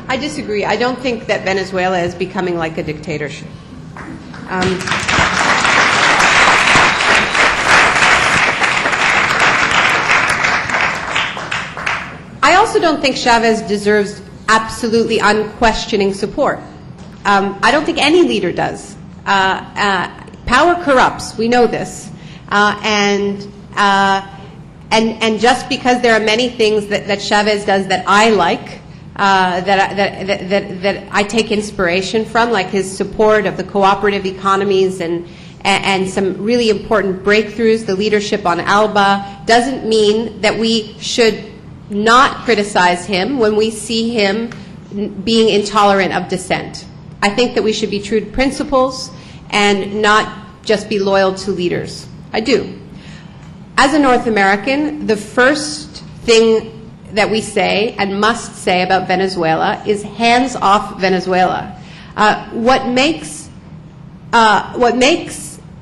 I disagree. I don't think that Venezuela is becoming like a dictatorship. I also don't think Chavez deserves absolutely unquestioning support. I don't think any leader does. Power corrupts. We know this. And just because there are many things that Chavez does that I like, that I take inspiration from, like his support of the cooperative economies and some really important breakthroughs, the leadership on ALBA, doesn't mean that we should not criticize him when we see him being intolerant of dissent. I think that we should be true to principles and not just be loyal to leaders. I do. As a North American, the first thing that we say and must say about Venezuela is hands off Venezuela. What makes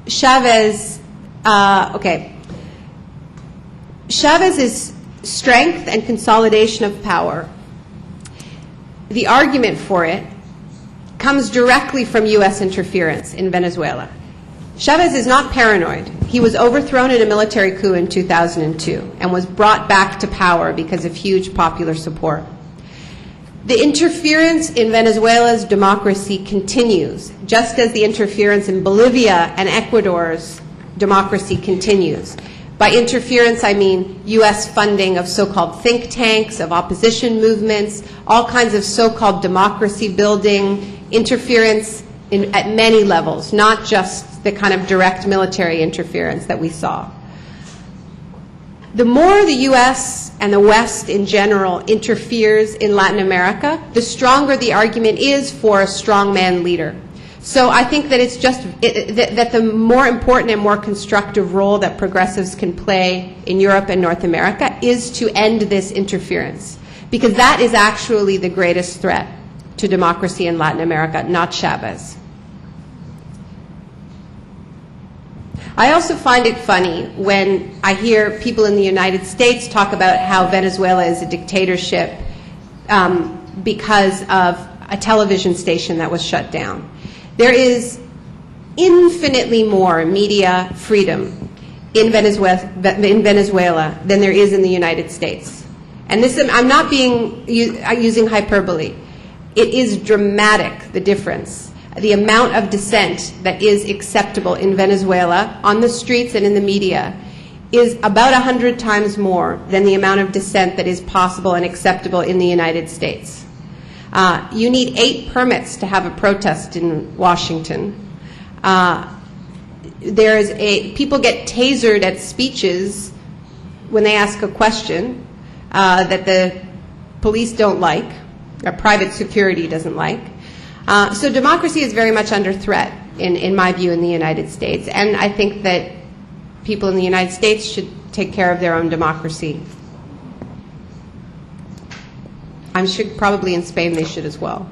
Chavez, Chavez's strength and consolidation of power, the argument for it comes directly from U.S. interference in Venezuela. Chavez is not paranoid. He was overthrown in a military coup in 2002 and was brought back to power because of huge popular support. The interference in Venezuela's democracy continues, just as the interference in Bolivia and Ecuador's democracy continues. By interference, I mean U.S. funding of so-called think tanks, of opposition movements, all kinds of so-called democracy building, interference at many levels, not just the kind of direct military interference that we saw. The more the U.S. and the West in general interferes in Latin America, the stronger the argument is for a strongman leader. So I think that it's just that the more important and more constructive role that progressives can play in Europe and North America is to end this interference, because that is actually the greatest threat to democracy in Latin America, not Chavez. I also find it funny when I hear people in the United States talk about how Venezuela is a dictatorship because of a television station that was shut down. There is infinitely more media freedom in Venezuela than there is in the United States. And this, I'm not using hyperbole. It is dramatic, the difference. The amount of dissent that is acceptable in Venezuela on the streets and in the media is about 100 times more than the amount of dissent that is possible and acceptable in the United States. You need 8 permits to have a protest in Washington. People get tasered at speeches when they ask a question that the police don't like, or private security doesn't like. So democracy is very much under threat, in my view, in the United States. And I think that people in the United States should take care of their own democracy. I'm sure probably in Spain they should as well.